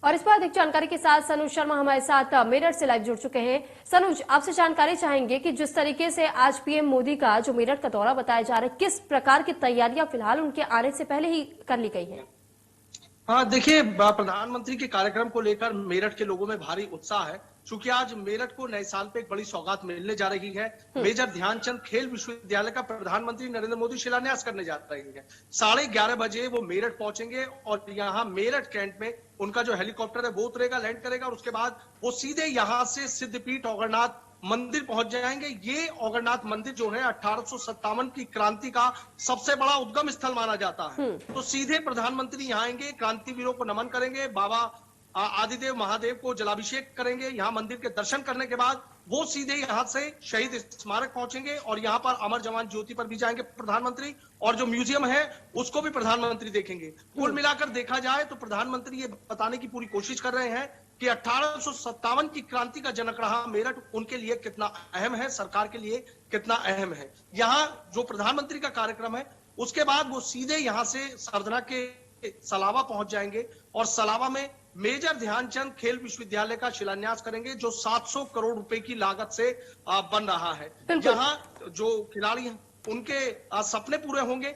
और इस पर अधिक जानकारी के साथ सनुज शर्मा हमारे साथ मेरठ से लाइव जुड़ चुके हैं। सनुज, आपसे जानकारी चाहेंगे कि जिस तरीके से आज पीएम मोदी का जो मेरठ का दौरा बताया जा रहा है, किस प्रकार की तैयारियां फिलहाल उनके आने से पहले ही कर ली गई है? हाँ, देखिए, प्रधानमंत्री के कार्यक्रम को लेकर मेरठ के लोगों में भारी उत्साह है। चूंकि आज मेरठ को नए साल पे एक बड़ी सौगात मिलने जा रही है। मेजर ध्यानचंद खेल विश्वविद्यालय का प्रधानमंत्री नरेंद्र मोदी शिलान्यास करने जा रहे हैं। 11:30 बजे वो मेरठ पहुंचेंगे और यहाँ मेरठ कैंट में उनका जो हेलीकॉप्टर है वो उतरेगा, लैंड करेगा और उसके बाद वो सीधे यहाँ से सिद्धपीठ औगरनाथ मंदिर पहुंच जाएंगे। ये औगरनाथ मंदिर जो है 1857 की क्रांति का सबसे बड़ा उद्गम स्थल माना जाता है। तो सीधे प्रधानमंत्री यहाँ आएंगे, क्रांतिवीरों को नमन करेंगे, बाबा आदिदेव महादेव को जलाभिषेक करेंगे। यहाँ मंदिर के दर्शन करने के बाद वो सीधे यहाँ से शहीद स्मारक पहुंचेंगे और यहाँ पर अमर जवान ज्योति पर भी जाएंगे प्रधानमंत्री, और जो म्यूजियम है उसको भी प्रधानमंत्री देखेंगे। कुल मिलाकर देखा जाए तो प्रधानमंत्री ये बताने की पूरी कोशिश कर रहे हैं कि 1857 की क्रांति का जनक रहा मेरठ उनके लिए कितना अहम है, सरकार के लिए कितना अहम है। यहाँ जो प्रधानमंत्री का कार्यक्रम है उसके बाद वो सीधे यहाँ से सरधना के सलावा पहुंच जाएंगे और सलावा में मेजर ध्यानचंद खेल विश्वविद्यालय का शिलान्यास करेंगे, जो 700 करोड़ रुपए की लागत से बन रहा है। यहाँ जो खिलाड़ी हैं उनके सपने पूरे होंगे।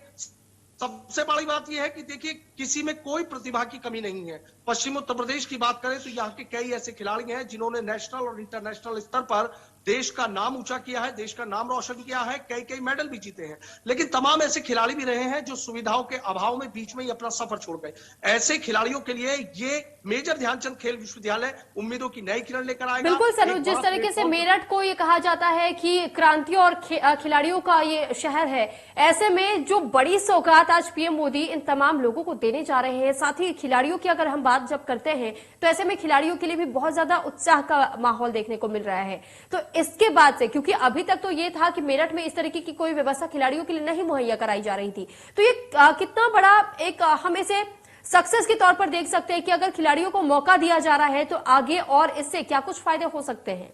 सबसे बड़ी बात यह है कि देखिए, किसी में कोई प्रतिभा की कमी नहीं है। पश्चिम उत्तर प्रदेश की बात करें तो यहाँ के कई ऐसे खिलाड़ी हैं जिन्होंने नेशनल और इंटरनेशनल स्तर पर देश का नाम ऊंचा किया है, देश का नाम रोशन किया है, कई मेडल भी जीते हैं। लेकिन तमाम ऐसे खिलाड़ी भी रहे हैं जो सुविधाओं के अभाव में बीच में ही अपना सफर छोड़ गए। ऐसे खिलाड़ियों के लिए ये मेजर ध्यानचंद खेल विश्वविद्यालय उम्मीदों की नई किरण लेकर आएगा। बिल्कुल सनुज, जिस तरीके से मेरठ को ये कहा जाता है कि क्रांतियों और खिलाड़ियों का ये शहर है, ऐसे में जो बड़ी सौगात आज पीएम मोदी इन तमाम लोगों को देने जा रहे हैं, साथ ही खिलाड़ियों की अगर हम बात जब करते हैं तो ऐसे में खिलाड़ियों के लिए भी बहुत ज्यादा उत्साह का माहौल देखने को मिल रहा है। तो इसके बाद से, क्योंकि अभी तक तो ये था कि मेरठ में इस तरीके की कोई व्यवस्था खिलाड़ियों के लिए नहीं मुहैया कराई जा रही थी, तो ये कितना बड़ा एक हम इसे सक्सेस के तौर पर देख सकते हैं कि अगर खिलाड़ियों को मौका दिया जा रहा है तो आगे और इससे क्या कुछ फायदे हो सकते हैं?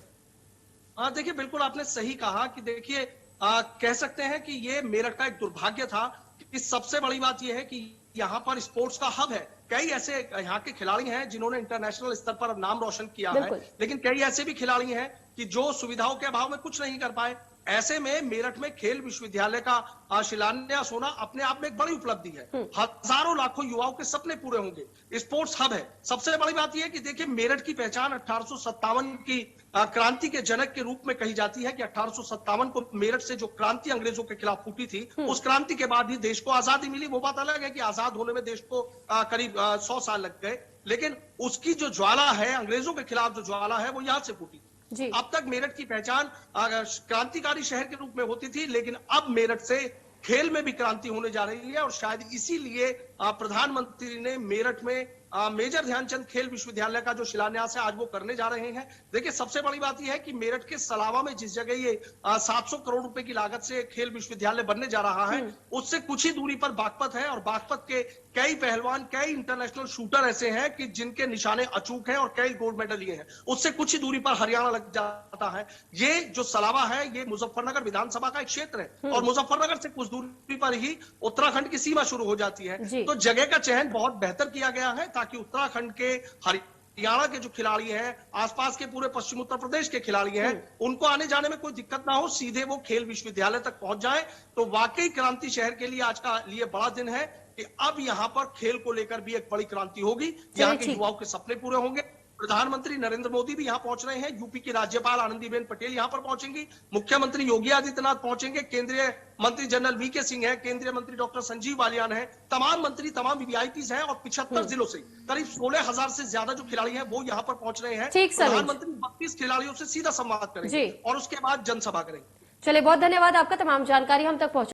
देखिए, बिल्कुल आपने सही कहा कि देखिए, कह सकते हैं कि ये मेरठ का एक दुर्भाग्य था कि सबसे बड़ी बात यह है कि यहाँ पर स्पोर्ट्स का हब है। कई ऐसे यहाँ के खिलाड़ी हैं जिन्होंने इंटरनेशनल स्तर पर नाम रोशन किया है, लेकिन कई ऐसे भी खिलाड़ी हैं कि जो सुविधाओं के अभाव में कुछ नहीं कर पाए। ऐसे में मेरठ में खेल विश्वविद्यालय का शिलान्यास होना अपने आप में एक बड़ी उपलब्धि है। हजारों लाखों युवाओं के सपने पूरे होंगे। स्पोर्ट्स हब है। सबसे बड़ी बात यह है कि देखिए, मेरठ की पहचान 1857 की क्रांति के जनक के रूप में कही जाती है कि 1857 को मेरठ से जो क्रांति अंग्रेजों के खिलाफ फूटी थी, उस क्रांति के बाद ही देश को आजादी मिली। वो बात अलग है कि आजाद होने में देश को करीब 100 साल लग गए, लेकिन उसकी जो ज्वाला है, अंग्रेजों के खिलाफ जो ज्वाला है, वो यहां से फूटी। अब तक मेरठ की पहचान क्रांतिकारी शहर के रूप में होती थी, लेकिन अब मेरठ से खेल में भी क्रांति होने जा रही है और शायद इसीलिए प्रधानमंत्री ने मेरठ में मेजर ध्यानचंद खेल विश्वविद्यालय का जो शिलान्यास है आज वो करने जा रहे हैं। देखिए, सबसे बड़ी बात यह है कि मेरठ के सलावा में जिस जगह ये 700 करोड़ रुपए की लागत से खेल विश्वविद्यालय बनने जा रहा है, उससे कुछ ही दूरी पर बागपत है और बागपत के कई पहलवान, कई इंटरनेशनल शूटर ऐसे हैं कि जिनके निशाने अचूक हैं और कई गोल्ड मेडल लिए हैं। उससे कुछ ही दूरी पर हरियाणा लग जाता है। ये जो सलावा है ये मुजफ्फरनगर विधानसभा का एक क्षेत्र है और मुजफ्फरनगर से कुछ दूरी पर ही उत्तराखंड की सीमा शुरू हो जाती है। तो जगह का चयन बहुत बेहतर किया गया है ताकि उत्तराखंड के हरियाणा के जो खिलाड़ी हैं, आसपास के पूरे पश्चिम उत्तर प्रदेश के खिलाड़ी हैं, उनको आने जाने में कोई दिक्कत ना हो, सीधे वो खेल विश्वविद्यालय तक पहुंच जाए। तो वाकई क्रांति शहर के लिए आज का लिए बड़ा दिन है कि अब यहाँ पर खेल को लेकर भी एक बड़ी क्रांति होगी। यहाँ के युवाओं के सपने पूरे होंगे। प्रधानमंत्री नरेंद्र मोदी भी यहाँ पहुंच रहे हैं। यूपी की राज्यपाल आनंदीबेन पटेल यहाँ पर पहुंचेंगी। मुख्यमंत्री योगी आदित्यनाथ पहुंचेंगे। केंद्रीय मंत्री जनरल वीके सिंह है, केंद्रीय मंत्री डॉक्टर संजीव बालियान है, तमाम मंत्री, तमाम वीआईपीज हैं और 75 जिलों से करीब 16,000 से ज्यादा जो खिलाड़ी हैं वो यहाँ पर पहुंच रहे हैं। प्रधानमंत्री 32 खिलाड़ियों से सीधा संवाद करेंगे और उसके बाद जनसभा करेंगे। चलिए, बहुत धन्यवाद आपका, तमाम जानकारी हम तक पहुंचा।